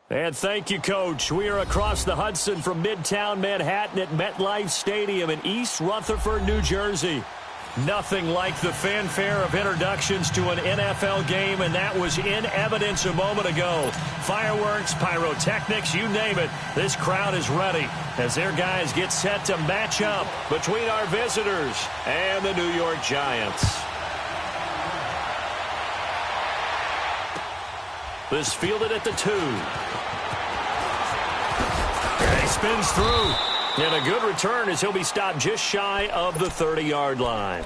And thank you, Coach. We are across the Hudson from Midtown Manhattan at MetLife Stadium in East Rutherford, New Jersey. Nothing like the fanfare of introductions to an NFL game, and that was in evidence a moment ago. Fireworks, pyrotechnics, you name it. This crowd is ready as their guys get set to match up between our visitors and the New York Giants. This fielded at the 2. And he spins through. And a good return as he'll be stopped just shy of the 30-yard line.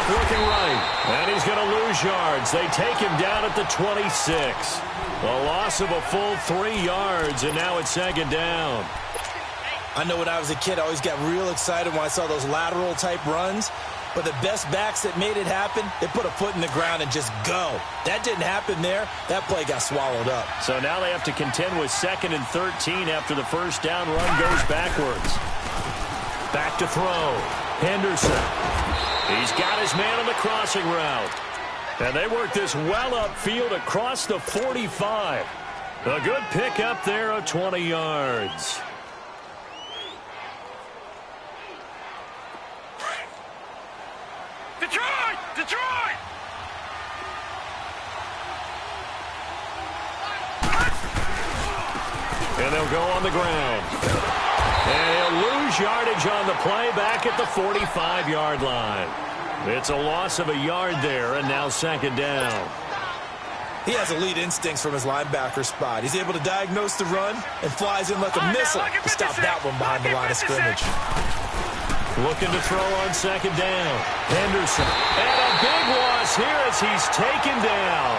Looking right, and he's going to lose yards. They take him down at the 26. A loss of a full 3 yards, and now it's second down. I know when I was a kid, I always got real excited when I saw those lateral-type runs. But the best backs that made it happen, they put a foot in the ground and just go. That didn't happen there. That play got swallowed up. So now they have to contend with 2nd and 13 after the first down run goes backwards. Back to throw. Henderson. He's got his man on the crossing route. And they work this well upfield across the 45. A good pickup there of 20 yards. Detroit! Detroit! And they'll go on the ground. And he'll lose yardage on the play back at the 45-yard line. It's a loss of a yard there, and now second down. He has elite instincts from his linebacker spot. He's able to diagnose the run and flies in like a missile to stop that one behind the line of scrimmage. Looking to throw on second down. Henderson. And a big loss here as he's taken down.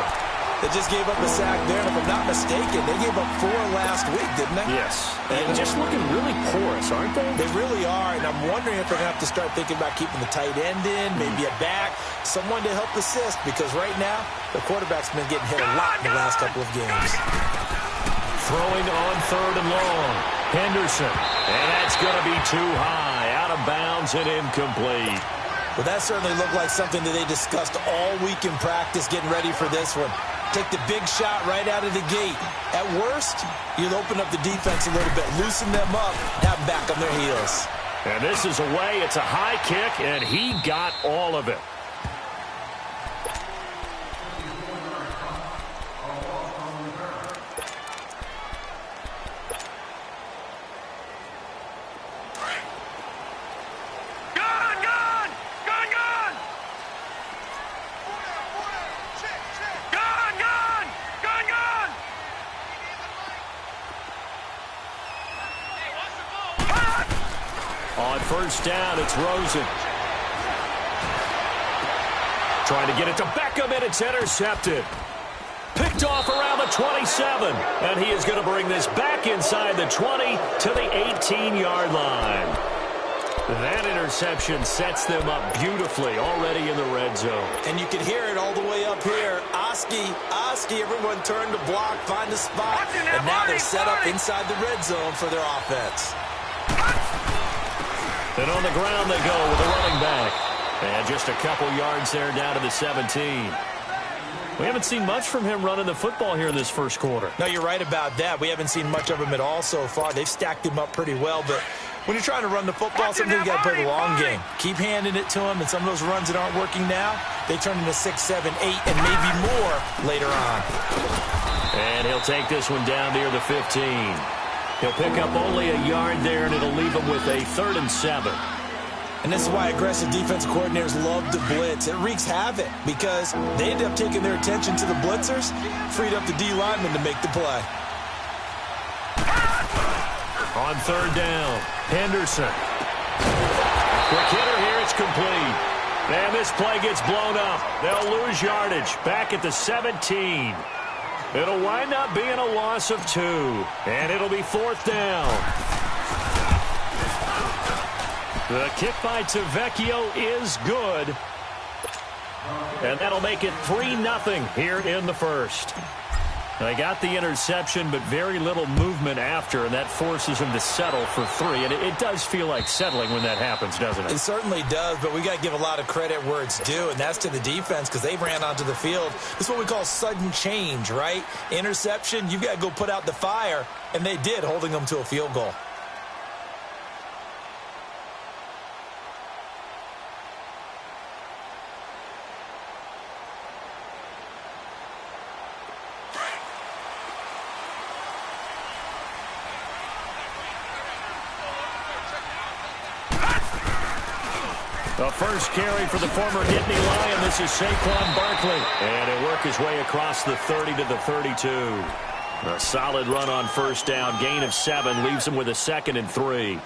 They just gave up a sack there, and if I'm not mistaken, they gave up 4 last week, didn't they? Yes. And just looking really porous, aren't they? They really are, and I'm wondering if they're going to have to start thinking about keeping the tight end in, maybe a back, someone to help assist, because right now, the quarterback's been getting hit a lot in the last couple of games. Throwing on 3rd and long. Henderson. And that's going to be too high. Out of bounds and incomplete. Well, that certainly looked like something that they discussed all week in practice getting ready for this one. Take the big shot right out of the gate. At worst, you'll open up the defense a little bit, loosen them up, have them back on their heels. And this is away. It's a high kick, and he got all of it. On first down, it's Rosen. Trying to get it to Beckham, and it's intercepted. Picked off around the 27, and he is going to bring this back inside the 20 to the 18-yard line. That interception sets them up beautifully already in the red zone. And you can hear it all the way up here. Oski, everyone turned to block, find a spot, and now they're set up inside the red zone for their offense. And on the ground they go with the running back. And just a couple yards there down to the 17. We haven't seen much from him running the football here in this first quarter. No, you're right about that. We haven't seen much of him at all so far. They've stacked him up pretty well, but when you're trying to run the football, sometimes you got to play the long game. Keep handing it to him, and some of those runs that aren't working now, they turn into 6, 7, 8, and maybe more later on. And he'll take this one down near the 15. He'll pick up only a yard there, and it'll leave him with a 3rd and 7. And this is why aggressive defensive coordinators love to blitz. It wreaks havoc because they end up taking their attention to the blitzers, freed up the D lineman to make the play. On third down, Henderson. Quick hitter here, it's complete. And this play gets blown up. They'll lose yardage back at the 17. It'll wind up being a loss of 2. And it'll be fourth down. The kick by Tavecchio is good. And that'll make it 3-0 here in the first. They got the interception, but very little movement after, and that forces him to settle for 3. And it does feel like settling when that happens, doesn't it? It certainly does, but we got to give a lot of credit where it's due, and that's to the defense because they ran onto the field. This is what we call sudden change, right? Interception, you've got to go put out the fire, and they did, holding them to a field goal. The first carry for the former Nittany Lion. This is Saquon Barkley. And he'll work his way across the 30 to the 32. A solid run on first down. Gain of 7 leaves him with a 2nd and 3.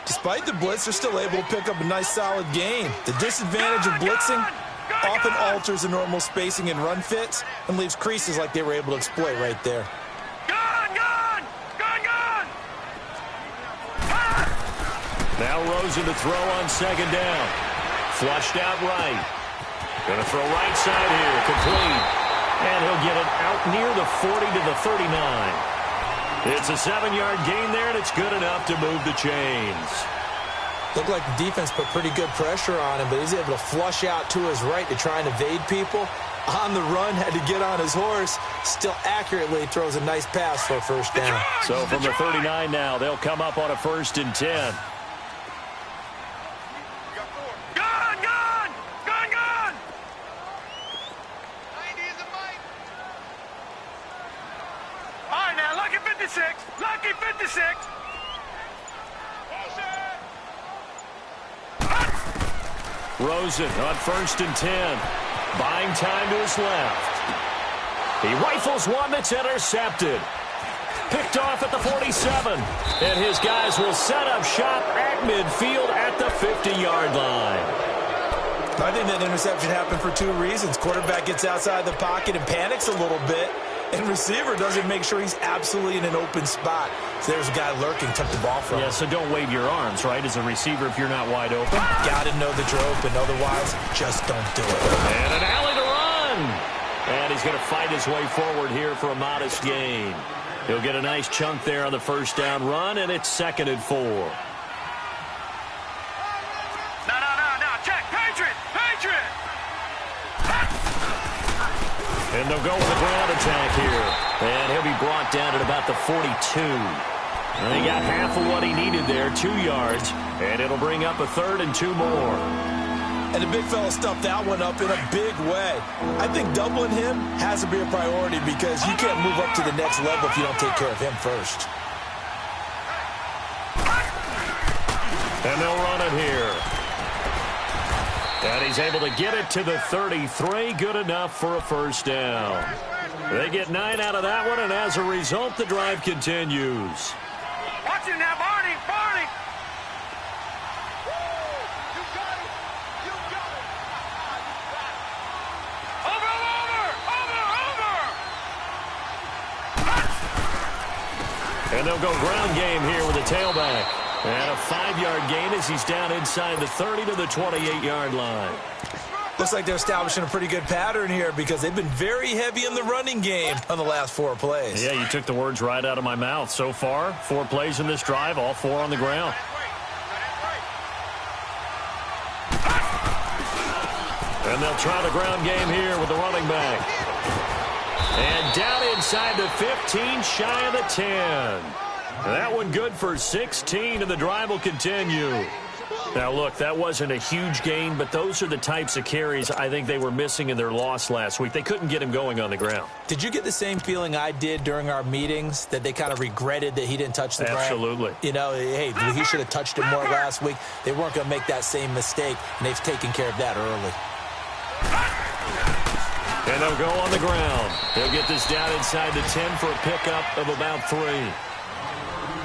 Despite the blitz, they're still able to pick up a nice solid gain. The disadvantage of blitzing often alters the normal spacing and run fits and leaves creases like they were able to exploit right there. Now Rosen to throw on second down. Flushed out right. Going to throw right side here. Complete. And he'll get it out near the 40 to the 39. It's a 7-yard gain there, and it's good enough to move the chains. Looked like the defense put pretty good pressure on him, but he's able to flush out to his right to try and evade people. On the run, had to get on his horse. Still accurately throws a nice pass for a first down. So from the 39 now, they'll come up on a 1st and 10. Lucky 56. Rosen on 1st and 10. Buying time to his left. He rifles one that's intercepted. Picked off at the 47. And his guys will set up shop at midfield at the 50-yard line. I think that interception happened for 2 reasons. Quarterback gets outside the pocket and panics a little bit. And receiver doesn't make sure he's absolutely in an open spot. So there's a guy lurking, took the ball from him. Yeah, so don't wave your arms, right, as a receiver if you're not wide open. Got to know that you're open. Otherwise, just don't do it. And an alley to run. And he's going to fight his way forward here for a modest gain. He'll get a nice chunk there on the first down run, and it's 2nd and 4. No. Check. Patriot. And they'll go with a ground attack here. And he'll be brought down at about the 42. And he got half of what he needed there, 2 yards. And it'll bring up a 3rd and 2 more. And the big fella stuffed that one up in a big way. I think doubling him has to be a priority because you can't move up to the next level if you don't take care of him first. And they'll run it here. And he's able to get it to the 33. Good enough for a first down. They get 9 out of that one, and as a result, the drive continues. Watch it now, Barney. Over. And they'll go ground game here with a tailback. And a 5-yard gain as he's down inside the 30 to the 28-yard line. Looks like they're establishing a pretty good pattern here because they've been very heavy in the running game on the last 4 plays. Yeah, you took the words right out of my mouth. So far, 4 plays in this drive, all 4 on the ground. And they'll try the ground game here with the running back. And down inside the 15, shy of the 10. That one good for 16, and the drive will continue. Now, look, that wasn't a huge gain, but those are the types of carries I think they were missing in their loss last week. They couldn't get him going on the ground. Did you get the same feeling I did during our meetings, that they kind of regretted that he didn't touch the ground? Absolutely. You know, hey, he should have touched it more last week. They weren't going to make that same mistake, and they've taken care of that early. And they'll go on the ground. They'll get this down inside the 10 for a pickup of about 3.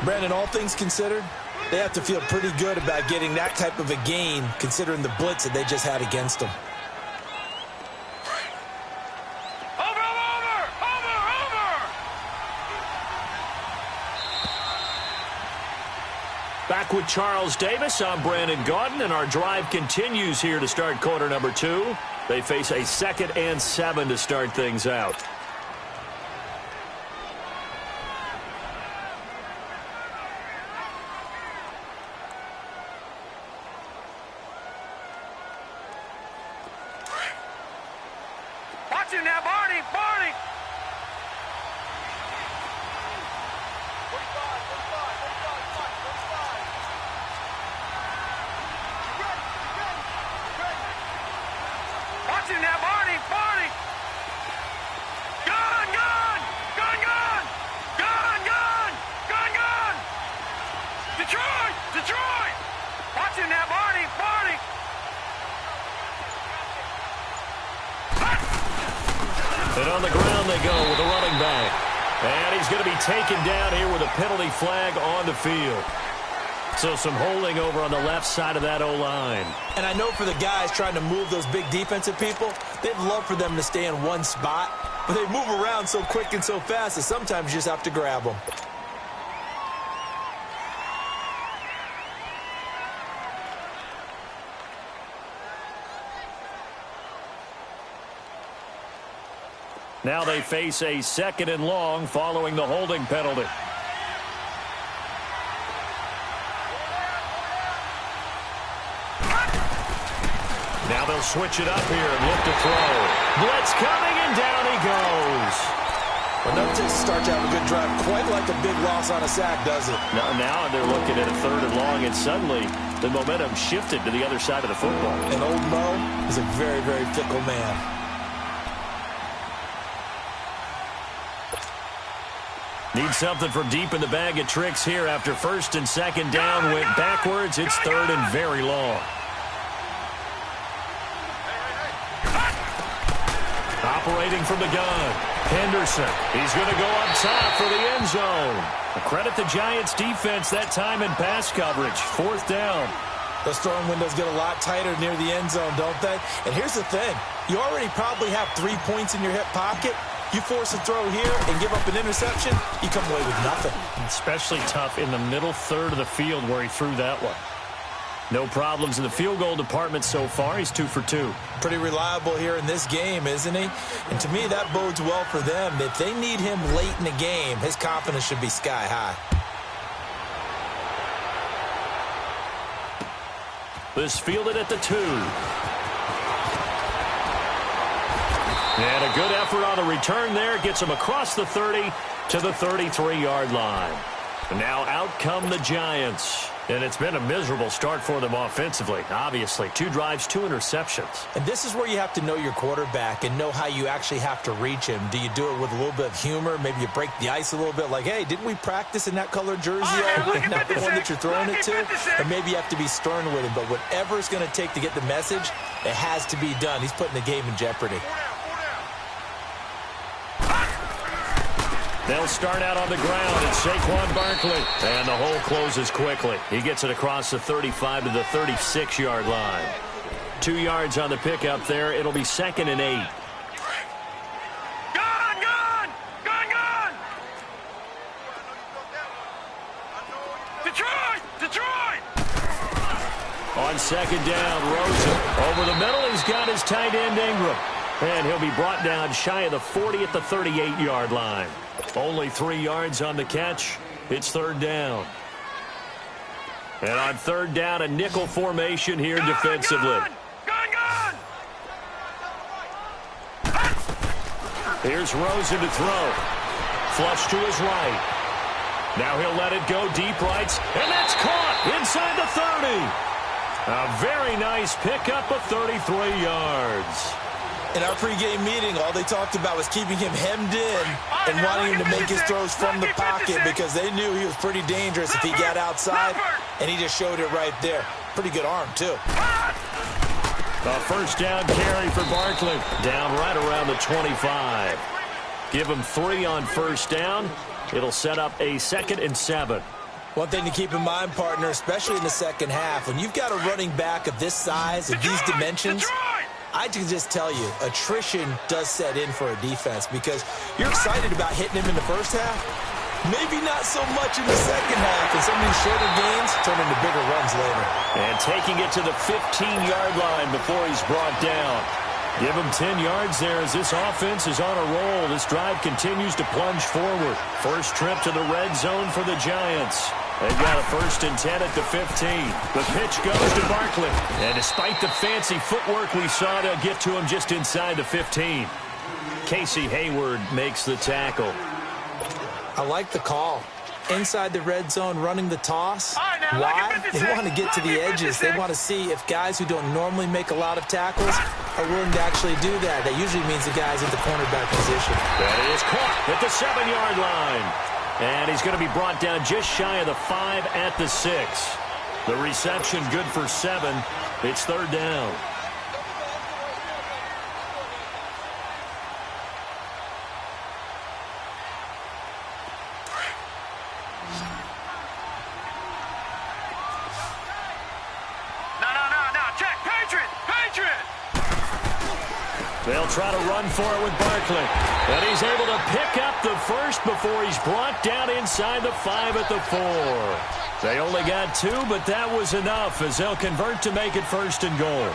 Brandon, all things considered, they have to feel pretty good about getting that type of a gain, considering the blitz that they just had against them. Back with Charles Davis, I'm Brandon Gaudin, and our drive continues here to start quarter number 2. They face a 2nd and 7 to start things out. Watch him now, Barney! Barney! Watch him now, Barney! Barney! Gun! Gun! Gun! Gun! Gun! Gun! Gun! Gun! Detroit! Detroit! Watch him now, Barney! Barney! And on the ground they go with a running back. And he's going to be taken down here with a penalty flag on the field. So some holding over on the left side of that O-line. And I know for the guys trying to move those big defensive people, they'd love for them to stay in one spot. But they move around so quick and so fast that sometimes you just have to grab them. Now they face a 2nd and long following the holding penalty. Now they'll switch it up here and look to throw. Blitz coming, and down he goes. Well, no takes to start to have a good drive, quite like a big loss on a sack, does it? Now they're looking at a 3rd and long, and suddenly the momentum shifted to the other side of the football. And old Mo is a very, very fickle man. Need something from deep in the bag of tricks here after 1st and 2nd down went backwards. It's 3rd and very long. Operating from the gun, Henderson. He's going to go up top for the end zone. Credit the Giants defense that time in pass coverage. 4th down. Those throwing windows get a lot tighter near the end zone, don't they? And here's the thing. You already probably have 3 points in your hip pocket. You force a throw here and give up an interception, you come away with nothing. Especially tough in the middle 3rd of the field where he threw that one. No problems in the field goal department so far. He's 2 for 2. Pretty reliable here in this game, isn't he? And to me, that bodes well for them. If they need him late in the game, his confidence should be sky high. This fielded at the 2. And a good effort on the return there. Gets him across the 30 to the 33-yard line. And now out come the Giants. And it's been a miserable start for them offensively. Obviously, 2 drives, 2 interceptions. And this is where you have to know your quarterback and know how you actually have to reach him. Do you do it with a little bit of humor? Maybe you break the ice a little bit like, hey, didn't we practice in that colored jersey all week? Not the one that you're throwing it to? Or maybe you have to be stern with him. But whatever it's going to take to get the message, it has to be done. He's putting the game in jeopardy. They'll start out on the ground. It's Saquon Barkley. And the hole closes quickly. He gets it across the 35 to the 36-yard line. 2 yards on the pickup there. It'll be 2nd and 8. Gun! Gun! Gun! Gun! Detroit! Detroit! On 2nd down, Rosen. Over the middle, he's got his tight end Ingram. And he'll be brought down shy of the 40 at the 38-yard line. Only 3 yards on the catch. It's 3rd down. And on 3rd down, a nickel formation here defensively. Gun! Gun! Gun! Here's Rosen to throw. Flush to his right. Now he'll let it go deep right. And that's caught inside the 30. A very nice pickup of 33 yards. In our pregame meeting, all they talked about was keeping him hemmed in and wanting him to make his throws from the pocket because they knew he was pretty dangerous if he got outside, and he just showed it right there. Pretty good arm, too. A 1st down carry for Barkley. Down right around the 25. Give him 3 on 1st down. It'll set up a 2nd and 7. One thing to keep in mind, partner, especially in the second half, when you've got a running back of this size, of these dimensions, I can just tell you, attrition does set in for a defense because you're excited about hitting him in the first half. Maybe not so much in the second half, and some of these shorter gains turn into bigger runs later. And taking it to the 15-yard line before he's brought down. Give him 10 yards there as this offense is on a roll. This drive continues to plunge forward. First trip to the red zone for the Giants. They've got a 1st and 10 at the 15. The pitch goes to Barkley. And despite the fancy footwork we saw, they'll get to him just inside the 15. Casey Hayward makes the tackle. I like the call. Inside the red zone, running the toss. Why? They want to get to the edges. They want to see if guys who don't normally make a lot of tackles are willing to actually do that. That usually means the guy's in the cornerback position. That is caught at the 7-yard line. And he's going to be brought down just shy of the 5 at the 6. The reception good for 7. It's 3rd down. They'll try to run for it with Barkley. And he's able to pick up the first before he's brought down inside the 5 at the 4. They only got 2, but that was enough as they'll convert to make it 1st and goal.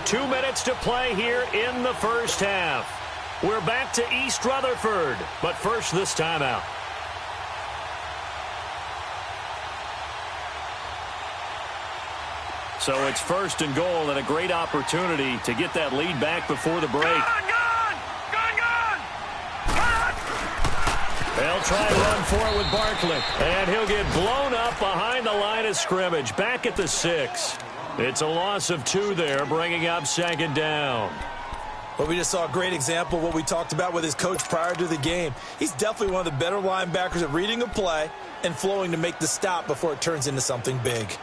Two minutes to play here in the first half. We're back to East Rutherford, but first this timeout. So it's 1st and goal and a great opportunity to get that lead back before the break. Gun! They'll try to run for it with Barkley, and he'll get blown up behind the line of scrimmage, back at the 6. It's a loss of 2 there, bringing up 2nd down. Well, we just saw a great example of what we talked about with his coach prior to the game. He's definitely one of the better linebackers at reading a play and flowing to make the stop before it turns into something big.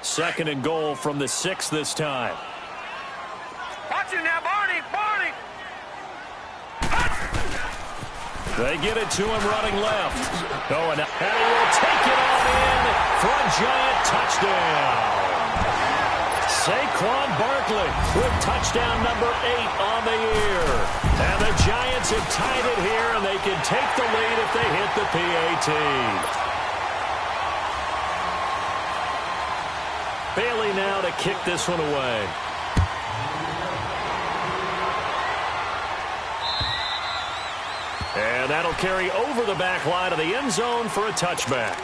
2nd and goal from the 6 this time. Watch him now, Barney! They get it to him running left. Going up, and he will take it on in for a Giant touchdown. Saquon Barkley with touchdown number 8 on the year. And the Giants have tied it here, and they can take the lead if they hit the PAT. Bailey now to kick this one away. And that'll carry over the back line of the end zone for a touchback.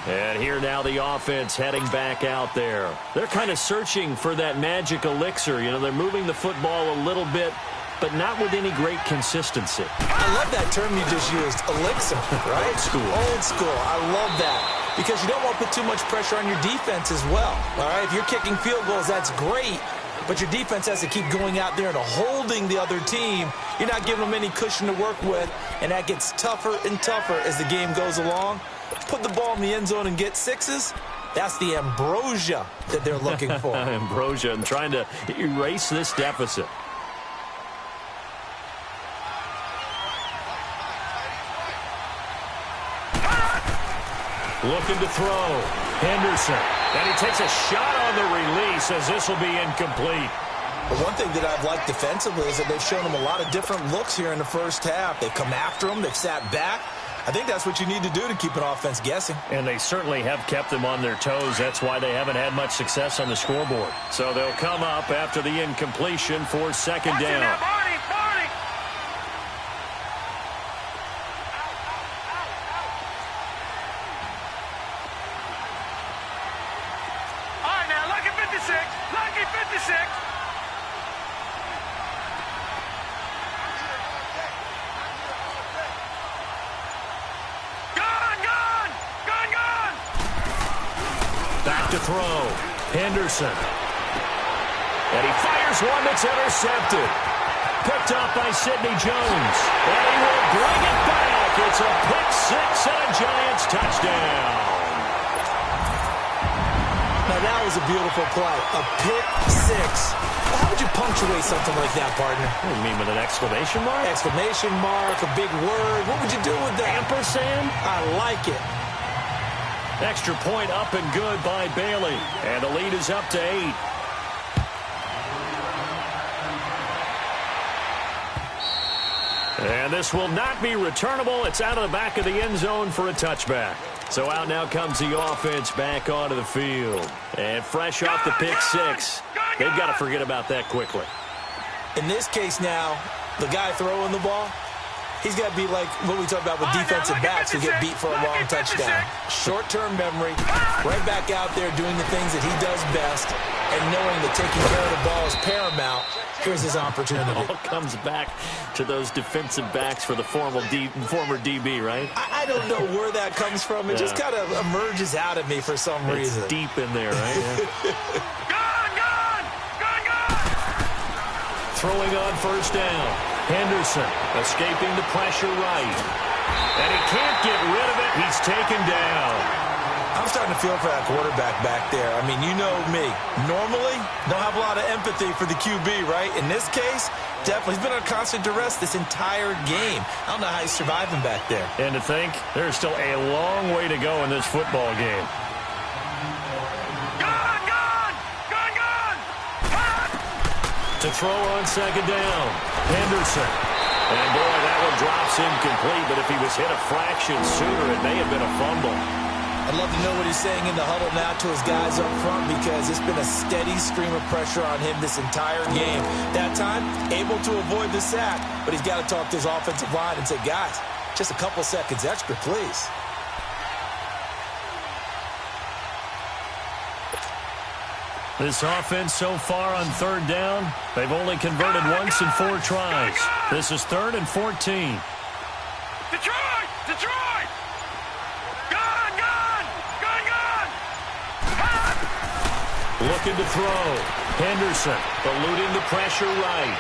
And here now the offense heading back out there. They're kind of searching for that magic elixir. You know, they're moving the football a little bit, but not with any great consistency. I love that term you just used, elixir, right? Old school. Old school. I love that because you don't want to put too much pressure on your defense as well. All right, if you're kicking field goals, that's great, but your defense has to keep going out there and holding the other team. You're not giving them any cushion to work with, and that gets tougher and tougher as the game goes along. Put the ball in the end zone and get 6s. That's the ambrosia that they're looking for. Ambrosia and trying to erase this deficit. Looking to throw. Henderson. And he takes a shot on the release as this will be incomplete. But one thing that I've liked defensively is that they've shown him a lot of different looks here in the first half. They've come after him. They've sat back. I think that's what you need to do to keep an offense guessing. And they certainly have kept them on their toes. That's why they haven't had much success on the scoreboard. So they'll come up after the incompletion for 2nd down. Now, Barney! All right, now, lucky 56. Lucky 56. to throw. Henderson. And he fires one that's intercepted. Picked up by Sidney Jones. And he will bring it back. It's a pick six and a Giants touchdown. Now, that was a beautiful play. A pick six. Well, how would you punctuate something like that, partner? What do you mean, with an exclamation mark? Exclamation mark, a big word. What would you do with that? Ampersand? I like it. Extra point up and good by Bailey. And the lead is up to 8. And this will not be returnable. It's out of the back of the end zone for a touchback. So out now comes the offense back onto the field. And fresh off the pick six, they've got to forget about that quickly. In this case now, the guy throwing the ball, he's got to be like what we talk about with defensive backs who get beat for a long touchdown. Short-term memory, right back out there doing the things that he does best, and knowing that taking care of the ball is paramount. Here's his opportunity. It all comes back to those defensive backs for the former DB, right? I don't know where that comes from. It just kind of emerges out of me for some reason. It's deep in there, right? Gun! Throwing on first down. Henderson escaping the pressure right. And he can't get rid of it. He's taken down. I'm starting to feel for that quarterback back there. I mean, you know me. Normally, don't have a lot of empathy for the QB, right? In this case, definitely. He's been under constant duress this entire game. I don't know how he's surviving back there. And to think, there's still a long way to go in this football game. Gun! To throw on second down. Henderson. And boy, that one drops incomplete, but if he was hit a fraction sooner, it may have been a fumble. I'd love to know what he's saying in the huddle now to his guys up front, because it's been a steady stream of pressure on him this entire game. That time, able to avoid the sack, but he's got to talk to his offensive line and say, guys, just a couple seconds extra, please. This offense so far on third down, they've only converted once in 4 tries. This is 3rd and 14. Detroit! Gun! Looking to throw. Henderson eluding the pressure right.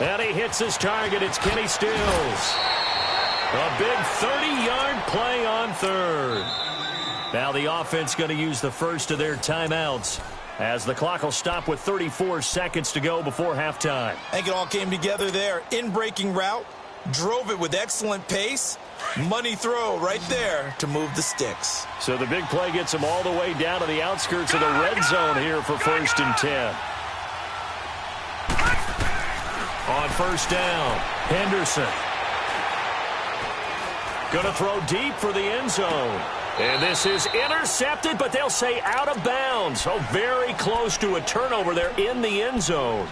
And he hits his target. It's Kenny Stills. A big 30-yard play on third. Now the offense going to use the first of their timeouts as the clock will stop with 34 seconds to go before halftime. I think it all came together there. In-breaking route, drove it with excellent pace. Money throw right there to move the sticks. So the big play gets them all the way down to the outskirts of the red zone here for 1st and 10. On first down, Henderson. Going to throw deep for the end zone. And this is intercepted, but they'll say out of bounds. So very close to a turnover there in the end zone.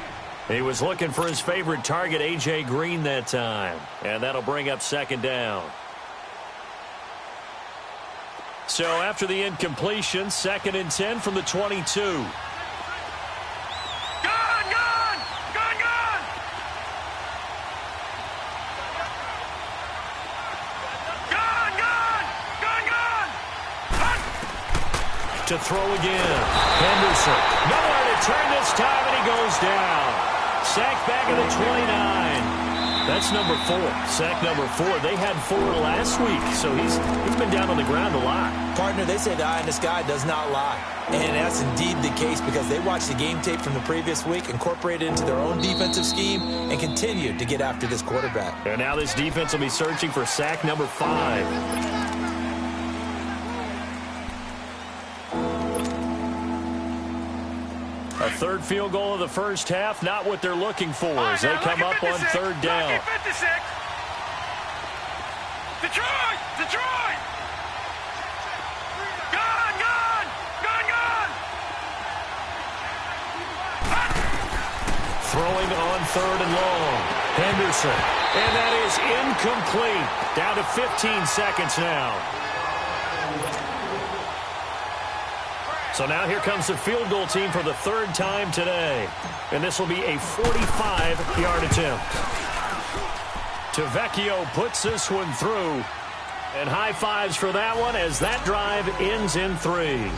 He was looking for his favorite target, A.J. Green, that time. And that'll bring up 2nd down. So after the incompletion, 2nd and 10 from the 22. Gun! To throw again. Henderson. Nowhere to turn this time, and he goes down. Sack back at the 29. That's number 4. Sack number 4. They had 4 last week, so he's been down on the ground a lot. Partner, they say the eye in the sky does not lie. And that's indeed the case, because they watched the game tape from the previous week, incorporated it into their own defensive scheme, and continued to get after this quarterback. And now this defense will be searching for sack number 5. A third field goal of the first half, not what they're looking for as they come up on 3rd down. Detroit! Gun! Throwing on 3rd and long. Henderson. And that is incomplete. Down to 15 seconds now. So now here comes the field goal team for the 3rd time today. And this will be a 45-yard attempt. Tavecchio puts this one through. And high fives for that one as that drive ends in 3.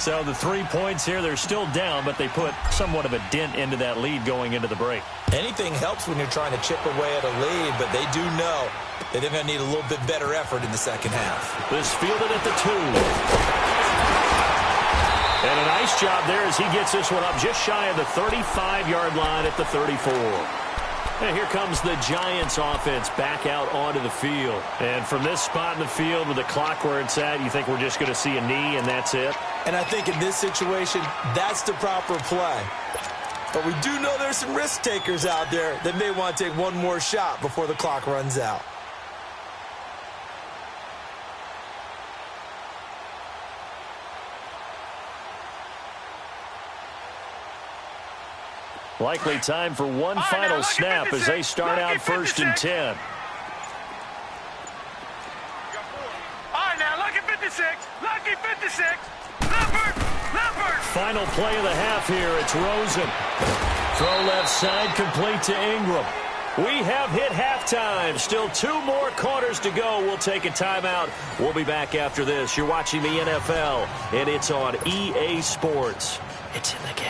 So the 3 points here, they're still down, but they put somewhat of a dent into that lead going into the break. Anything helps when you're trying to chip away at a lead, but they do know that they're going to need a little bit better effort in the second half. This fielded at the 2. And a nice job there as he gets this one up just shy of the 35-yard line at the 34. And here comes the Giants offense back out onto the field. And from this spot in the field with the clock where it's at, you think we're just going to see a knee and that's it? And I think in this situation, that's the proper play. But we do know there's some risk takers out there that may want to take one more shot before the clock runs out. Likely time for one final snap as they start out 1st and 10. All right, now, lucky 56. Lucky 56. Leopard. Final play of the half here. It's Rosen. Throw left side, complete to Ingram. We have hit halftime. Still 2 more quarters to go. We'll take a timeout. We'll be back after this. You're watching the NFL, and it's on EA Sports. It's in the game.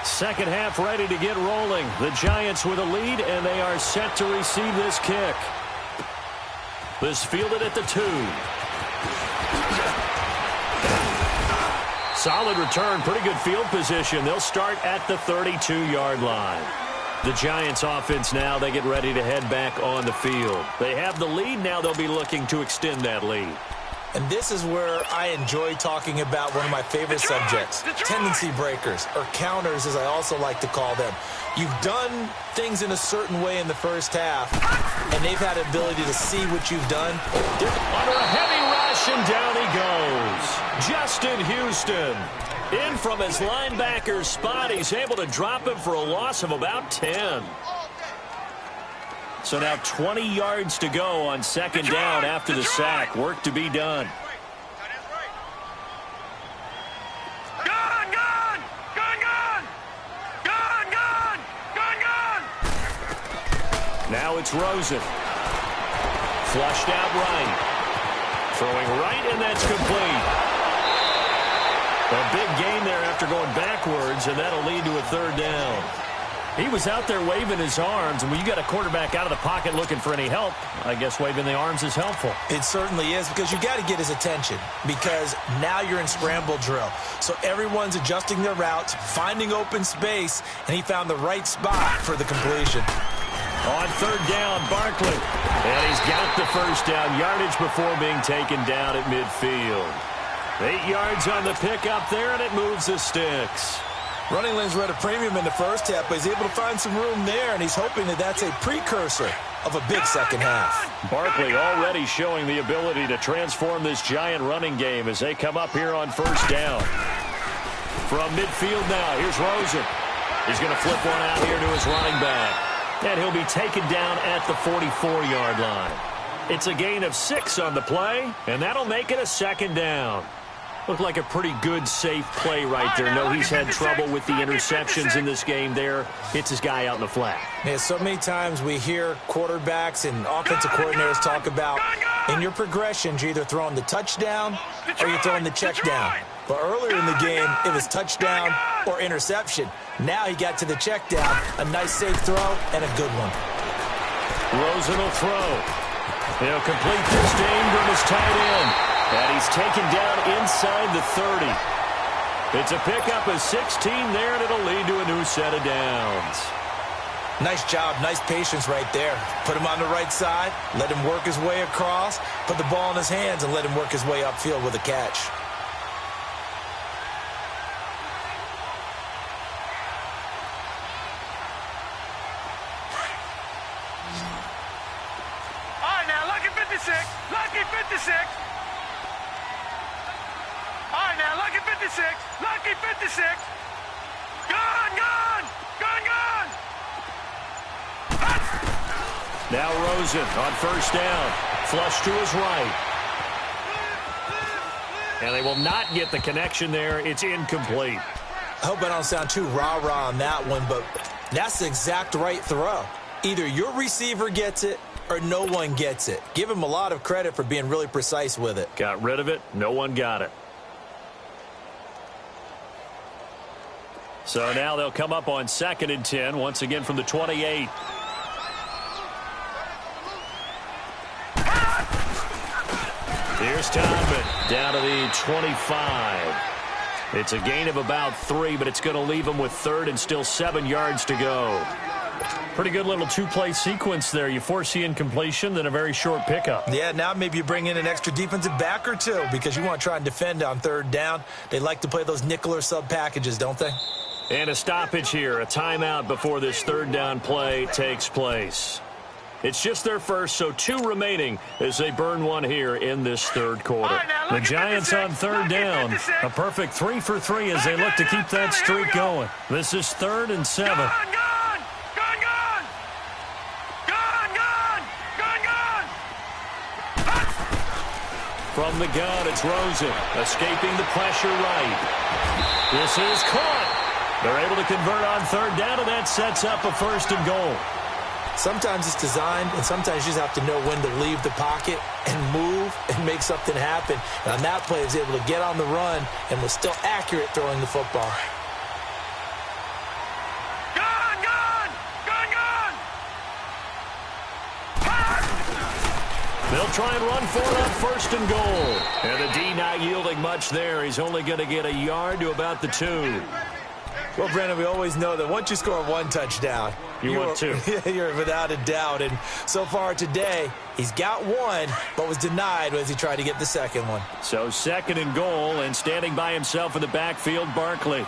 Second half ready to get rolling. The Giants with a lead, and they are set to receive this kick. This fielded at the 2. Solid return, pretty good field position. They'll start at the 32-yard line. The Giants offense now, they get ready to head back on the field. They have the lead, now they'll be looking to extend that lead. And this is where I enjoy talking about one of my favorite subjects, tendency breakers, or counters as I also like to call them. You've done things in a certain way in the first half, and they've had the ability to see what you've done. Under a heavy rush, and down he goes. Justin Houston. In from his linebacker spot, he's able to drop him for a loss of about 10. So now 20 yards to go on second down after the sack. Work to be done. Now it's Rosen. Flushed out right. Throwing right, and that's complete. A big gain there after going backwards, and that'll lead to a 3rd down. He was out there waving his arms, and when you got a quarterback out of the pocket looking for any help, I guess waving the arms is helpful. It certainly is, because you got to get his attention, because now you're in scramble drill. So everyone's adjusting their routes, finding open space, and he found the right spot for the completion. On 3rd down, Barkley. And he's got the 1st down yardage before being taken down at midfield. 8 yards on the pickup there, and it moves the sticks. Running lanes were at a premium in the first half, but he's able to find some room there, and he's hoping that that's a precursor of a big second half. Barkley already showing the ability to transform this Giant running game as they come up here on 1st down. From midfield now, here's Rosen. He's going to flip one out here to his running back. And he'll be taken down at the 44-yard line. It's a gain of 6 on the play, and that'll make it a 2nd down. Looked like a pretty good, safe play right there. No, he's had trouble with the interceptions in this game there. Hits his guy out in the flat. Yeah, so many times we hear quarterbacks and offensive coordinators talk about in your progressions, you're either throwing the touchdown or you're throwing the check down. But earlier in the game, it was touchdown or interception. Now he got to the check down. A nice safe throw and a good one. Rosen will throw. He'll complete this to Ingram, his tight end. And he's taken down inside the 30. It's a pickup of 16 there, and it'll lead to a new set of downs. Nice job, nice patience right there. Put him on the right side, let him work his way across, put the ball in his hands, and let him work his way upfield with a catch. All right, now, lucky 56. Lucky 56. All right, now, lucky 56. Lucky 56. Gone, gone. Gone, gone. Now Rosen on 1st down. Flush to his right. And they will not get the connection there. It's incomplete. I hope I don't sound too rah-rah on that one, but that's the exact right throw. Either your receiver gets it or no one gets it. Give him a lot of credit for being really precise with it. Got rid of it. No one got it. So now they'll come up on 2nd and 10, once again from the 28. Here's Todman down to the 25. It's a gain of about 3, but it's going to leave them with 3rd and still 7 yards to go. Pretty good little two-play sequence there. You force the incompletion, then a very short pickup. Yeah, now maybe you bring in an extra defensive back or two because you want to try and defend on 3rd down. They like to play those nickel or sub packages, don't they? And a stoppage here, a timeout before this 3rd down play takes place. It's just their first, so 2 remaining as they burn one here in this 3rd quarter. Right, the Giants on 3rd down. A perfect 3 for 3 as they look to keep that streak going. This is 3rd and 7. Gone, gone, gone, gone. Gone, gone, gone, gone. From the gun, it's Rosen, escaping the pressure right. This is caught. They're able to convert on 3rd down, and that sets up a 1st and goal. Sometimes it's designed, and sometimes you just have to know when to leave the pocket and move and make something happen. And on that play, he was able to get on the run and was still accurate throwing the football. Gone, gone, gone, gone. They'll try and run for it on 1st and goal. And the D not yielding much there. He's only going to get a yard to about the 2. Well, Brandon, we always know that once you score 1 touchdown, want 2. You're without a doubt. And so far today, he's got 1, but was denied as he tried to get the 2nd one. So 2nd and goal, and standing by himself in the backfield, Barkley.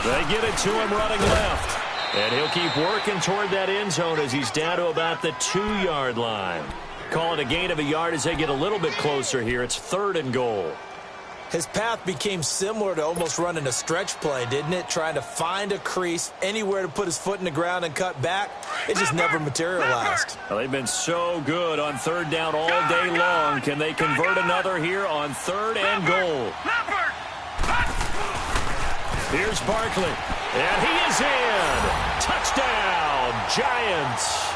They get it to him running left. And he'll keep working toward that end zone as he's down to about the 2-yard line. Call it a gain of a yard as they get a little bit closer here. It's 3rd and goal. His path became similar to almost running a stretch play, didn't it? Trying to find a crease, anywhere to put his foot in the ground and cut back. It just never materialized. Well, they've been so good on 3rd down all day long. Can they convert another here on 3rd and goal? Here's Barkley, and he is in. Touchdown, Giants.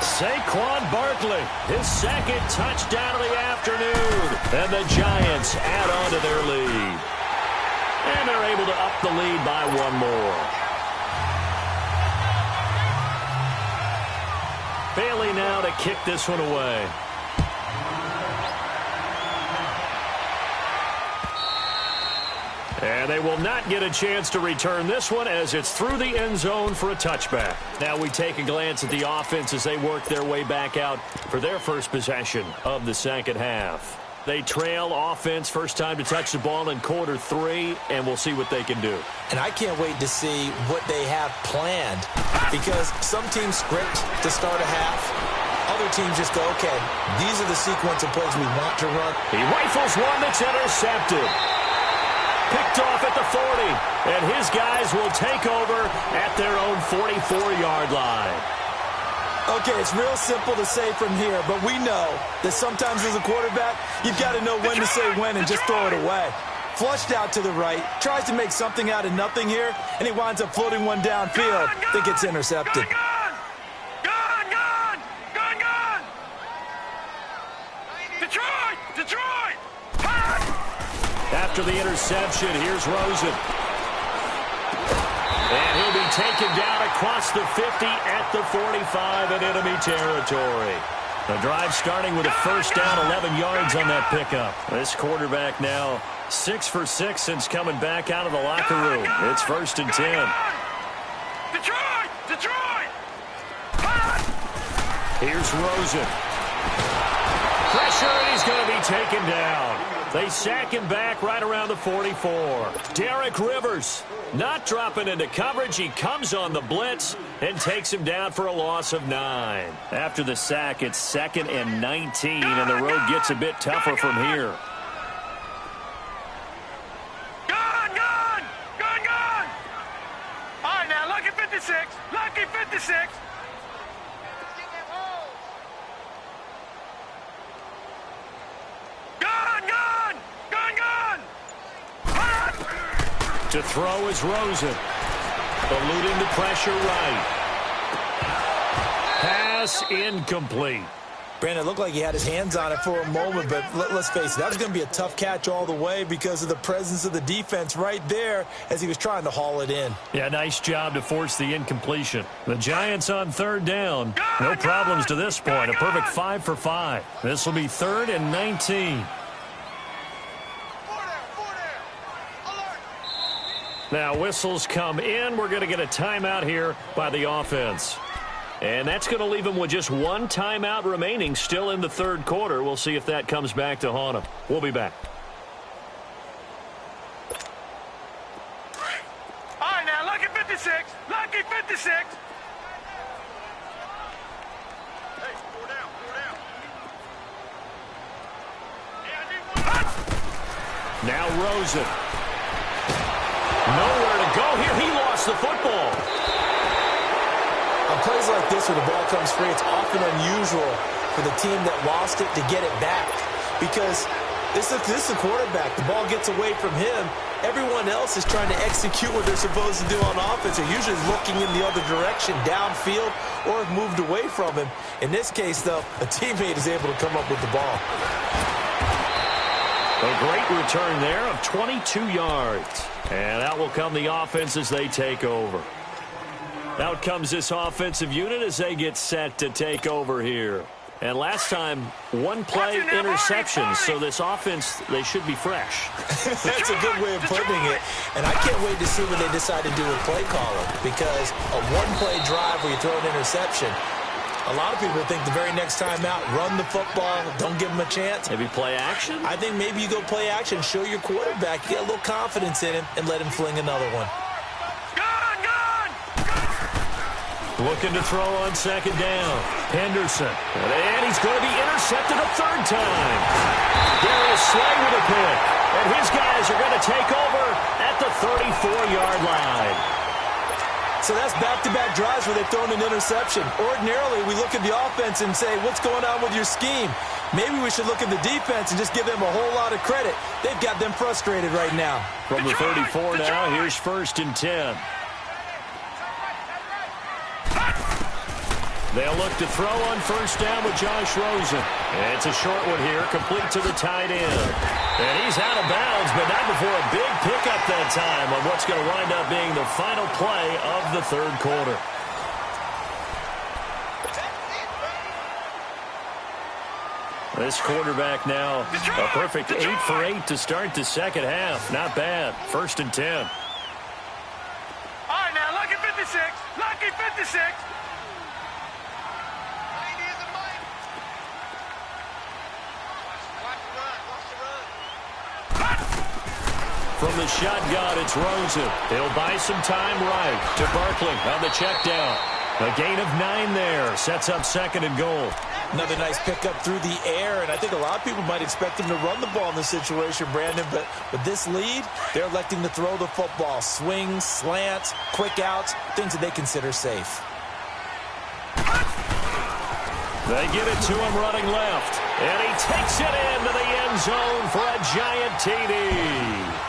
Saquon Barkley, his 2nd touchdown of the afternoon. And the Giants add on to their lead. And they're able to up the lead by 1 more. Bailey now to kick this one away. And they will not get a chance to return this one as it's through the end zone for a touchback. Now we take a glance at the offense as they work their way back out for their first possession of the 2nd half. They trail offense, first time to touch the ball in quarter 3, and we'll see what they can do. And I can't wait to see what they have planned because some teams script to start a half. Other teams just go, okay, these are the sequence of plays we want to run. He rifles one that's intercepted. Picked off at the 40, and his guys will take over at their own 44-yard line. Okay, it's real simple to say from here, but we know that sometimes as a quarterback, you've got to know when to say when and just throw it away. Flushed out to the right, tries to make something out of nothing here, and he winds up floating one downfield that gets intercepted. Gone, gone, gone, gone. Detroit, Detroit. After the interception, here's Rosen. And he'll be taken down across the 50 at the 45 in enemy territory. The drive starting with a 1st down, 11 yards on that pickup. This quarterback now 6 for 6 since coming back out of the locker room. It's 1st and 10. Detroit, Detroit. Here's Rosen. Pressure, and he's going to be taken down. They sack him back right around the 44. Derek Rivers not dropping into coverage. He comes on the blitz and takes him down for a loss of 9. After the sack, it's 2nd and 19, and the road gets a bit tougher from here. Gone, gone, gone, gone. All right, now, lucky 56, lucky 56. To throw is Rosen. Eluding the pressure right. Pass pass incomplete. Brandon, it looked like he had his hands on it for a moment, but let's face it, that was going to be a tough catch all the way because of the presence of the defense right there as he was trying to haul it in. Yeah, nice job to force the incompletion. The Giants on third down. No problems to this point. A perfect 5 for 5. This will be 3rd and 19. Now whistles come in. We're going to get a timeout here by the offense. And that's going to leave him with just one timeout remaining still in the third quarter. We'll see if that comes back to haunt him. We'll be back. All right, now, lucky 56. Lucky 56. Hey, 4 down, 4 down. Now Rosen. Nowhere to go here. He lost the football. On plays like this where the ball comes free, it's often unusual for the team that lost it to get it back because this is a quarterback. The ball gets away from him. Everyone else is trying to execute what they're supposed to do on offense. They're usually looking in the other direction, downfield, or have moved away from him. In this case, though, a teammate is able to come up with the ball. A great return there of 22 yards. And out will come the offense as they take over. Out comes this offensive unit as they get set to take over here. And last time, one play interception, so this offense, they should be fresh. That's a good way of putting it. And I can't wait to see what they decide to do with play calling because a one-play drive where you throw an interception, a lot of people think the very next time out, run the football, don't give them a chance. Maybe play action? I think maybe you go play action, show your quarterback, get a little confidence in him, and let him fling another one. Looking to throw on second down. Henderson. And he's going to be intercepted a third time. Darius Slay with a pick. And his guys are going to take over at the 34-yard line. So that's back-to-back drives where they've thrown an interception. Ordinarily, we look at the offense and say, what's going on with your scheme? Maybe we should look at the defense and just give them a whole lot of credit. They've got them frustrated right now. From the 34 now, here's 1st and 10. They'll look to throw on 1st down with Josh Rosen. It's a short one here, complete to the tight end. And he's out of bounds, but not before a big pickup that time on what's going to wind up being the final play of the third quarter. This quarterback now, a perfect 8 for 8 to start the second half. Not bad. 1st and 10. All right, now, lucky 56. Lucky 56. From the shotgun, it's Rosen. He'll buy some time right to Barkley on the check down. A gain of 9 there. Sets up 2nd and goal. Another nice pickup through the air, and I think a lot of people might expect him to run the ball in this situation, Brandon, but with this lead, they're electing to throw the football. Swings, slants, quick outs, things that they consider safe. They get it to him running left, and he takes it into the end zone for a giant TD.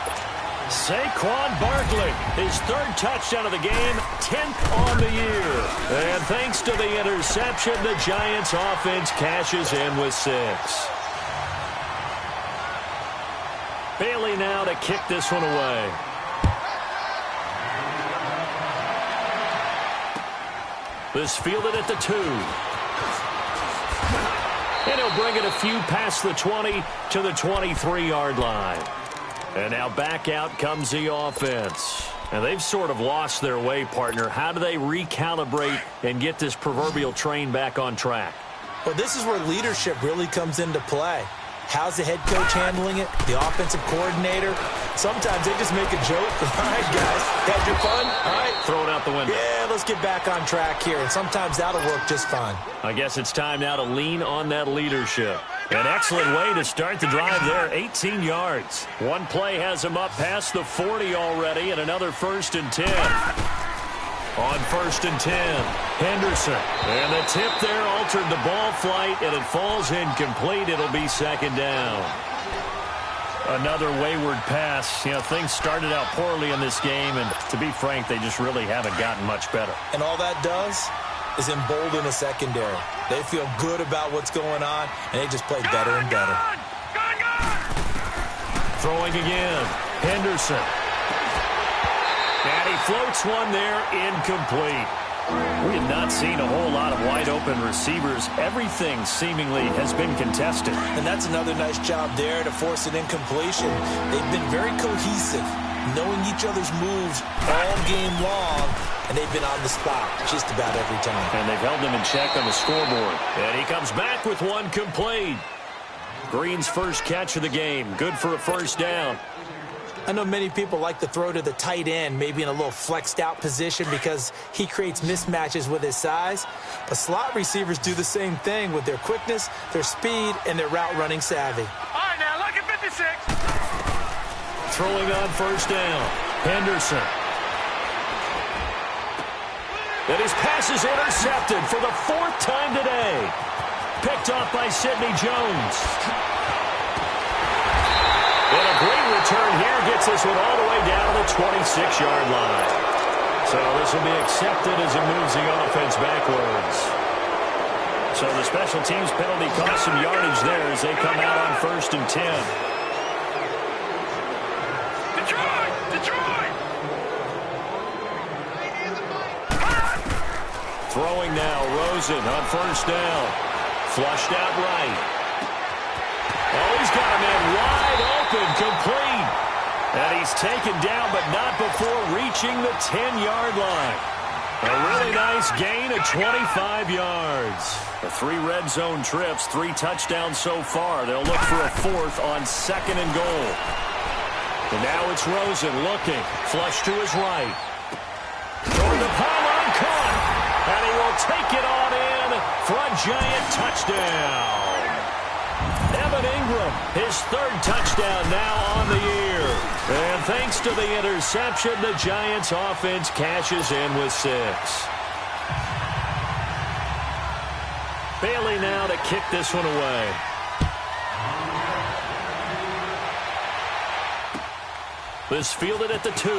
Saquon Barkley, his 3rd touchdown of the game, 10th on the year. And thanks to the interception, the Giants offense cashes in with 6. Bailey now to kick this one away. This fielded at the 2. And he'll bring it a few past the 20 to the 23-yard line. And now back out comes the offense. And they've sort of lost their way, partner. How do they recalibrate and get this proverbial train back on track? Well, this is where leadership really comes into play. How's the head coach handling it? The offensive coordinator? Sometimes they just make a joke. All right, guys, had your fun? All right. Throw it out the window. Yeah, let's get back on track here. And sometimes that'll work just fine. I guess it's time now to lean on that leadership. An excellent way to start the drive there, 18 yards. One play has him up past the 40 already, and another 1st and 10. On 1st and 10, Henderson. And the tip there altered the ball flight, and it falls incomplete. It'll be 2nd down. Another wayward pass. You know, things started out poorly in this game, and to be frank, they just really haven't gotten much better. And all that does, is embolden the secondary. They feel good about what's going on, and they just play better and better. Throwing again. Henderson. And he floats one there, incomplete. We have not seen a whole lot of wide-open receivers. Everything seemingly has been contested. And that's another nice job there to force an incompletion. They've been very cohesive, knowing each other's moves all game long, and they've been on the spot just about every time. And they've held them in check on the scoreboard. And he comes back with one complete. Green's first catch of the game. Good for a first down. I know many people like to throw to the tight end, maybe in a little flexed out position because he creates mismatches with his size. But slot receivers do the same thing with their quickness, their speed, and their route running savvy. All right, now look at 56. Throwing on first down. Henderson. And his pass is intercepted for the 4th time today. Picked off by Sidney Jones. And a great return here gets this one all the way down to the 26-yard line. So this will be accepted as it moves the offense backwards. So the special teams penalty cost some yardage there as they come out on 1st and 10. Detroit! Throwing now, Rosen on first down. Flushed out right. Oh, he's got a man wide open, complete. And he's taken down, but not before reaching the 10-yard line. A really nice gain of 25 yards. The 3 red zone trips, 3 touchdowns so far. They'll look for a 4th on 2nd and goal. And now it's Rosen looking. Flush to his right. Toward the pylon, caught. And he will take it on in for a giant touchdown. Evan Ingram, his 3rd touchdown now on the year. And thanks to the interception, the Giants offense cashes in with 6. Bailey now to kick this one away. This fielded at the 2.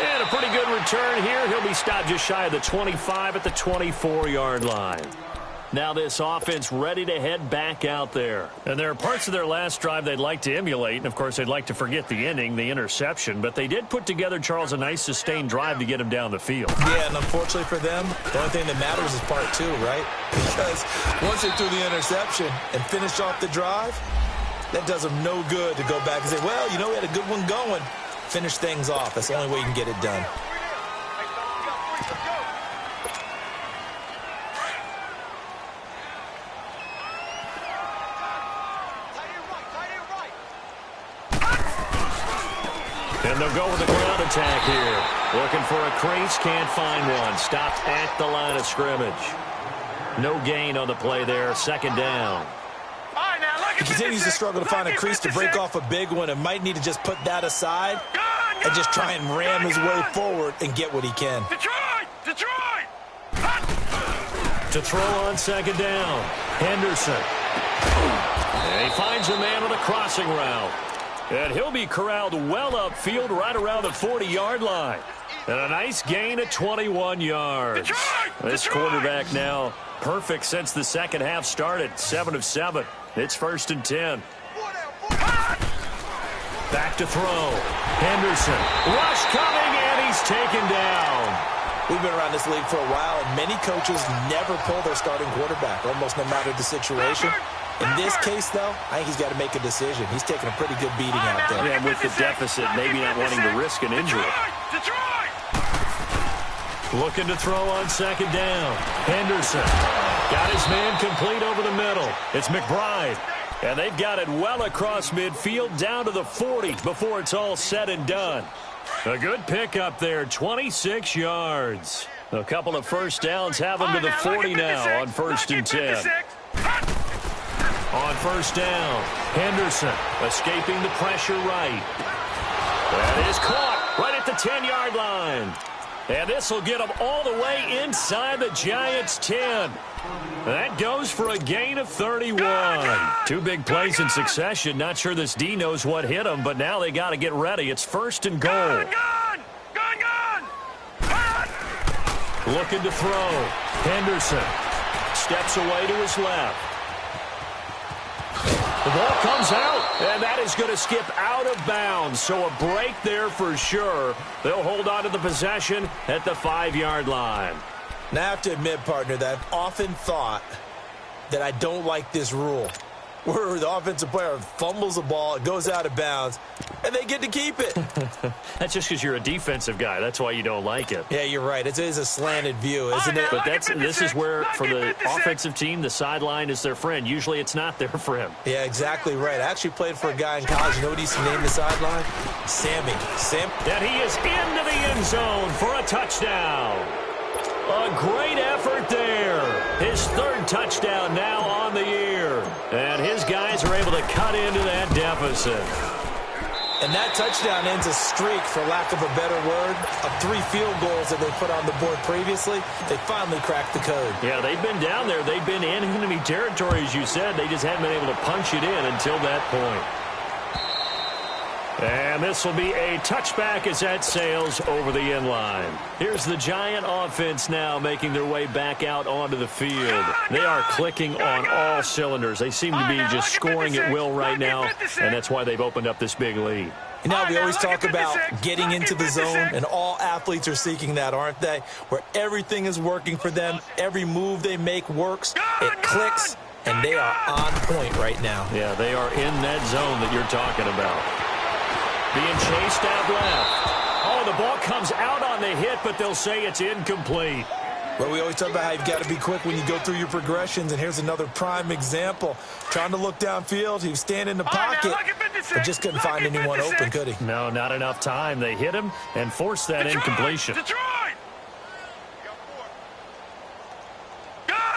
And a pretty good return here. He'll be stopped just shy of the 25 at the 24-yard line. Now this offense ready to head back out there. And there are parts of their last drive they'd like to emulate. And, of course, they'd like to forget the inning, the interception. But they did put together, Charles, a nice sustained drive to get him down the field. Yeah, and unfortunately for them, the only thing that matters is part 2, right? Because once they threw the interception and finished off the drive, that does them no good to go back and say, well, you know, we had a good one going. Finish things off. That's the only way you can get it done. And they'll go with the ground attack here. Looking for a crease, can't find one. Stopped at the line of scrimmage. No gain on the play there, 2nd down. He continues to struggle to find a crease to break off a big one and might need to just put that aside and just try and ram his way forward and get what he can. Detroit! To throw on 2nd down, Henderson. And he finds a man on a crossing route. And he'll be corralled well upfield right around the 40-yard line. And a nice gain of 21 yards. This quarterback now perfect since the second half started. 7 of 7. It's 1st and 10. Back to throw. Henderson. Rush coming, and he's taken down. We've been around this league for a while, and many coaches never pull their starting quarterback, almost no matter the situation. In this case, though, I think he's got to make a decision. He's taking a pretty good beating out there. Yeah, with the deficit, maybe not wanting to risk an injury. Looking to throw on 2nd down. Henderson got his man complete over the middle. It's McBride. And they've got it well across midfield down to the 40 before it's all said and done. A good pickup there, 26 yards. A couple of first downs have them to the 40 now on 1st and 10. On 1st down, Henderson escaping the pressure right. That is caught right at the 10-yard line. And this will get them all the way inside the Giants' 10. That goes for a gain of 31. 2 big plays in succession. Not sure this D knows what hit him, but now they got to get ready. It's 1st and goal. Looking to throw. Henderson steps away to his left. The ball comes out, and that is going to skip out of bounds. So a break there for sure. They'll hold on to the possession at the 5-yard line. Now, I have to admit, partner, that I've often thought that I don't like this rule, where the offensive player fumbles the ball, it goes out of bounds, and they get to keep it. That's just because you're a defensive guy. That's why you don't like it. Yeah, you're right. It is a slanted view, isn't it? But this is where, for the offensive team, the sideline is their friend. Usually it's not their friend. Yeah, exactly right. I actually played for a guy in college. You know what he used to name the sideline? Sammy. And he is into the end zone for a touchdown. A great effort there. His third touchdown now on the year. And his guys are able to cut into that deficit. And that touchdown ends a streak, for lack of a better word, of 3 field goals that they put on the board previously. They finally cracked the code. Yeah, they've been down there. They've been in enemy territory, as you said. They just hadn't been able to punch it in until that point. And this will be a touchback as that sails over the end line. Here's the Giant offense now making their way back out onto the field. They are clicking on all cylinders. They seem to be just scoring at will right now, and that's why they've opened up this big lead. You know, we always talk about getting into the zone, and all athletes are seeking that, aren't they? Where everything is working for them, every move they make works, it clicks, and they are on point right now. Yeah, they are in that zone that you're talking about. Being chased out left. Oh, the ball comes out on the hit, but they'll say it's incomplete. Well, we always talk about how you've got to be quick when you go through your progressions, and here's another prime example. Trying to look downfield, he was standing in the pocket, but just couldn't find anyone open, could he? No, not enough time. They hit him and forced that incompletion. Detroit! Gun!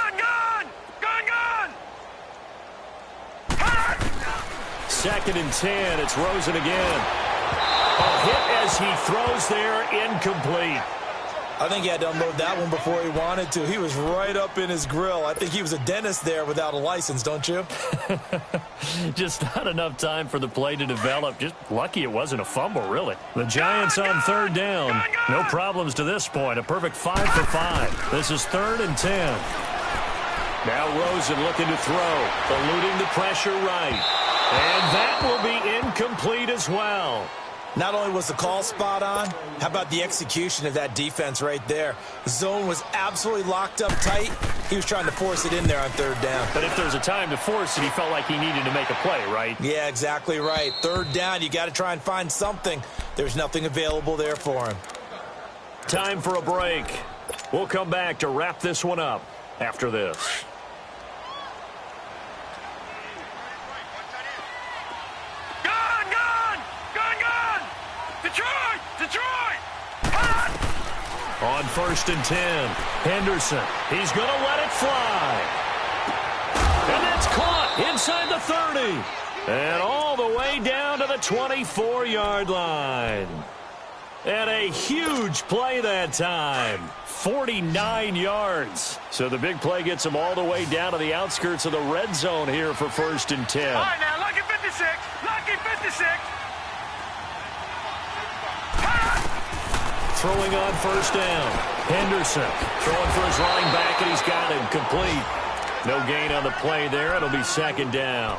2nd and 10. It's Rosen again. A hit as he throws there, incomplete. I think he had to unload that one before he wanted to. He was right up in his grill. I think he was a dentist there without a license, don't you? Just not enough time for the play to develop. Just lucky it wasn't a fumble, really. The Giants on 3rd down. No problems to this point. A perfect 5 for 5. This is 3rd and 10. Now Rosen looking to throw. Eluding the pressure right. And that will be incomplete as well. Not only was the call spot on, how about the execution of that defense right there? The zone was absolutely locked up tight. He was trying to force it in there on 3rd down. But if there's a time to force it, he felt like he needed to make a play, right? Yeah, exactly right. 3rd down, you got to try and find something. There's nothing available there for him. Time for a break. We'll come back to wrap this one up after this. Detroit! On 1st and 10, Henderson. He's going to let it fly. And that's caught inside the 30. And all the way down to the 24-yard line. And a huge play that time. 49 yards. So the big play gets him all the way down to the outskirts of the red zone here for 1st and 10. All right, now, lucky 56. Lucky 56. Throwing on 1st down. Henderson throwing for his running back, and he's got him complete. No gain on the play there. It'll be 2nd down.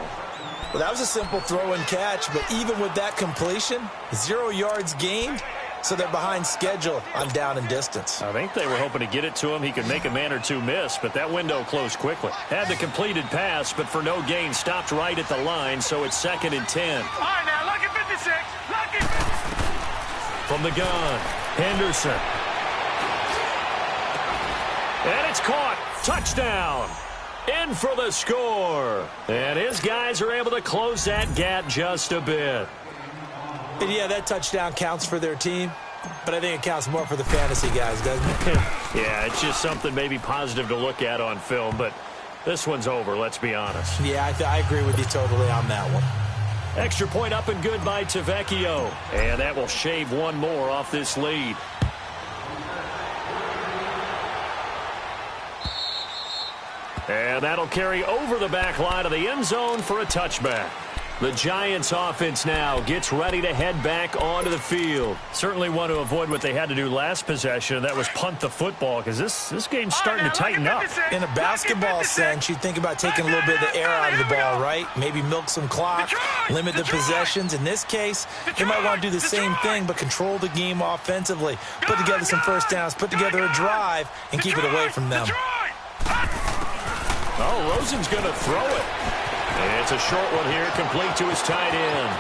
Well, that was a simple throw and catch, but even with that completion, 0 yards gained, so they're behind schedule on down and distance. I think they were hoping to get it to him. He could make a man or two miss, but that window closed quickly. Had the completed pass, but for no gain, stopped right at the line, so it's 2nd and 10. All right, now, lucky 56. Lucky. From the gun, Henderson. And it's caught. Touchdown. In for the score. And his guys are able to close that gap just a bit. And yeah, that touchdown counts for their team, but I think it counts more for the fantasy guys, doesn't it? Yeah, it's just something maybe positive to look at on film, but this one's over, let's be honest. Yeah, I agree with you totally on that one. Extra point up and good by Tavecchio. And that will shave one more off this lead. And that'll carry over the back line of the end zone for a touchback. The Giants offense now gets ready to head back onto the field. Certainly want to avoid what they had to do last possession, and that was punt the football, because this game's starting to tighten up. In a basketball sense, you think about taking a little bit of the air out of the ball, right? Maybe milk some clock, limit the possessions. In this case, they might want to do the same thing, but control the game offensively. Put together some first downs, put together a drive, and keep it away from them. Oh, Rosen's going to throw it. And it's a short one here, complete to his tight end.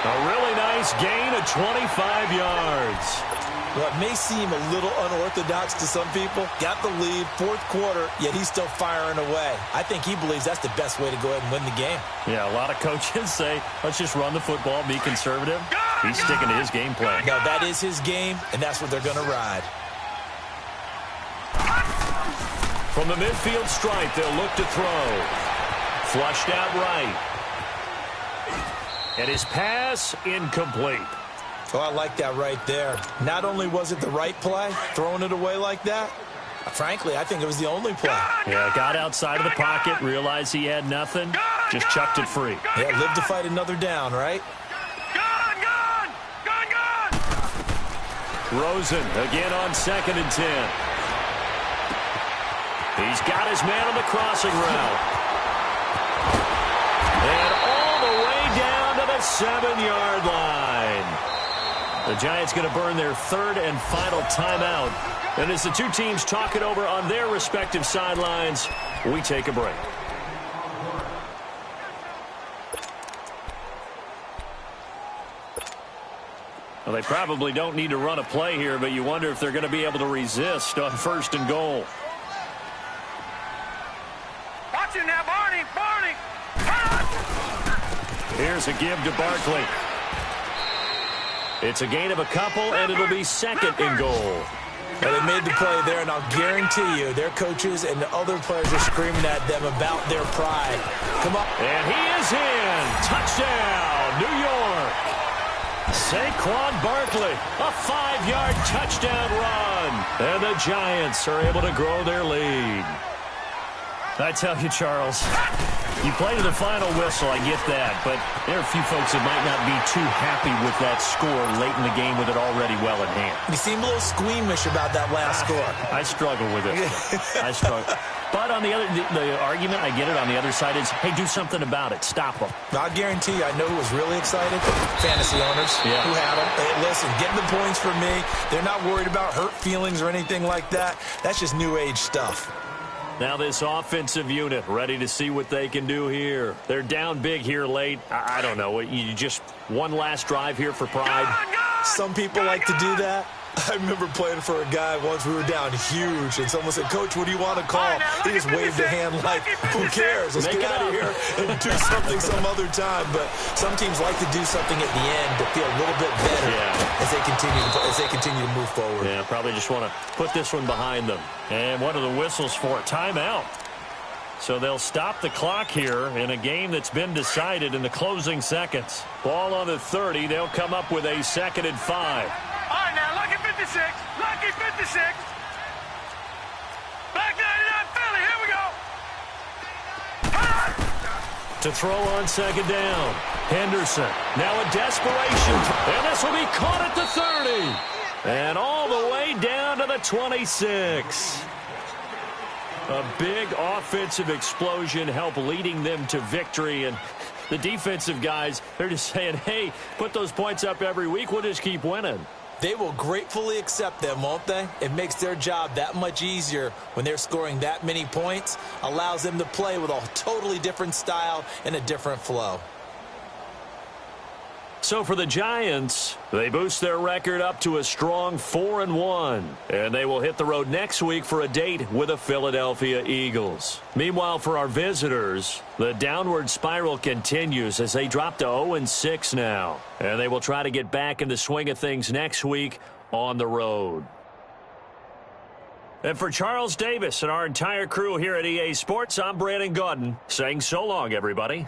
A really nice gain of 25 yards. Well, it may seem a little unorthodox to some people. Got the lead, fourth quarter, yet he's still firing away. I think he believes that's the best way to go ahead and win the game. Yeah, a lot of coaches say, let's just run the football, be conservative. He's sticking to his game plan. No, that is his game, and that's what they're going to ride. From the midfield stripe, they'll look to throw. Flushed out right. And his pass incomplete. Oh, I like that right there. Not only was it the right play, throwing it away like that, frankly, I think it was the only play. Yeah, got outside of the pocket, realized he had nothing, just chucked it free. Yeah, live to fight another down, right? Rosen again on 2nd and 10. He's got his man on the crossing route. And all the way down to the 7-yard line. The Giants going to burn their 3rd and final timeout. And as the two teams talk it over on their respective sidelines, we take a break. Well, they probably don't need to run a play here, but you wonder if they're going to be able to resist on 1st and goal. Watch him now, Barney. Here's a give to Barkley. It's a gain of a couple, and it'll be 2nd and goal. Well, they made the play there, and I'll guarantee you their coaches and the other players are screaming at them about their pride. Come on. And he is in. Touchdown, New York. Saquon Barkley, a 5-yard touchdown run. And the Giants are able to grow their lead. I tell you, Charles, you play to the final whistle, I get that, but there are a few folks that might not be too happy with that score late in the game with it already well in hand. You seem a little squeamish about that last score. I struggle with it. I struggle. But on the other, the argument, I get it, on the other side is, hey, do something about it. Stop them. I guarantee you, I know who was really excited. Fantasy owners who had them. Hey, listen, getting the points for me. They're not worried about hurt feelings or anything like that. That's just new age stuff. Now this offensive unit ready to see what they can do here. They're down big here late. I don't know. You just one last drive here for pride. Some people like to do that. I remember playing for a guy once. We were down huge, and someone said, "Coach, what do you want to call?" He just waved a hand like, "Who cares? Let's get out of here and do something some other time." But some teams like to do something at the end to feel a little bit better as they continue to move forward. Yeah, probably just want to put this one behind them. And what are the whistles for? Timeout. So they'll stop the clock here in a game that's been decided in the closing seconds. Ball on the 30. They'll come up with a 2nd and 5. All right, now, lucky 56. Lucky 56. Black 99 Philly. Here we go. To throw on 2nd down. Henderson. Now a desperation. And this will be caught at the 30. And all the way down to the 26. A big offensive explosion helped leading them to victory. And the defensive guys, they're just saying, hey, put those points up every week. We'll just keep winning. They will gratefully accept them, won't they? It makes their job that much easier when they're scoring that many points. Allows them to play with a totally different style and a different flow. So for the Giants, they boost their record up to a strong 4-1. And they will hit the road next week for a date with the Philadelphia Eagles. Meanwhile, for our visitors, the downward spiral continues as they drop to 0-6 now. And they will try to get back in the swing of things next week on the road. And for Charles Davis and our entire crew here at EA Sports, I'm Brandon Gaudin saying so long, everybody.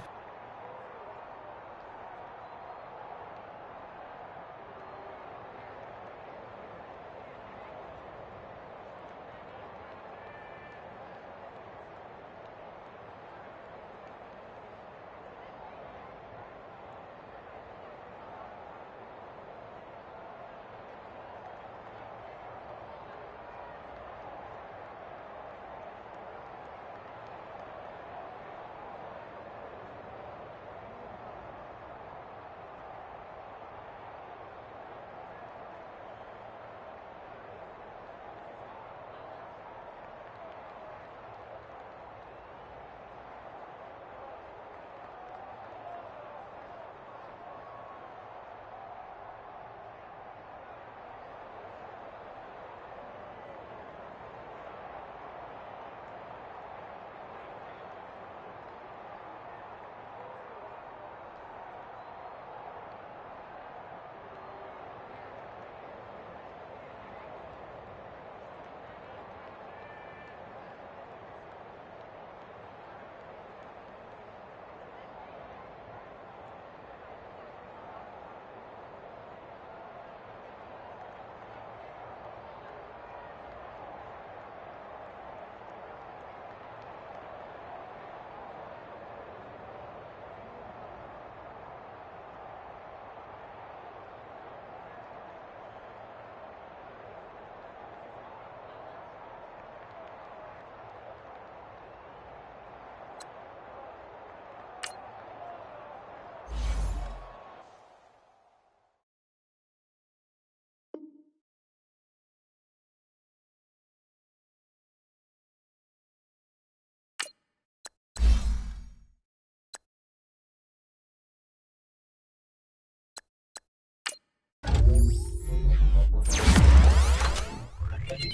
You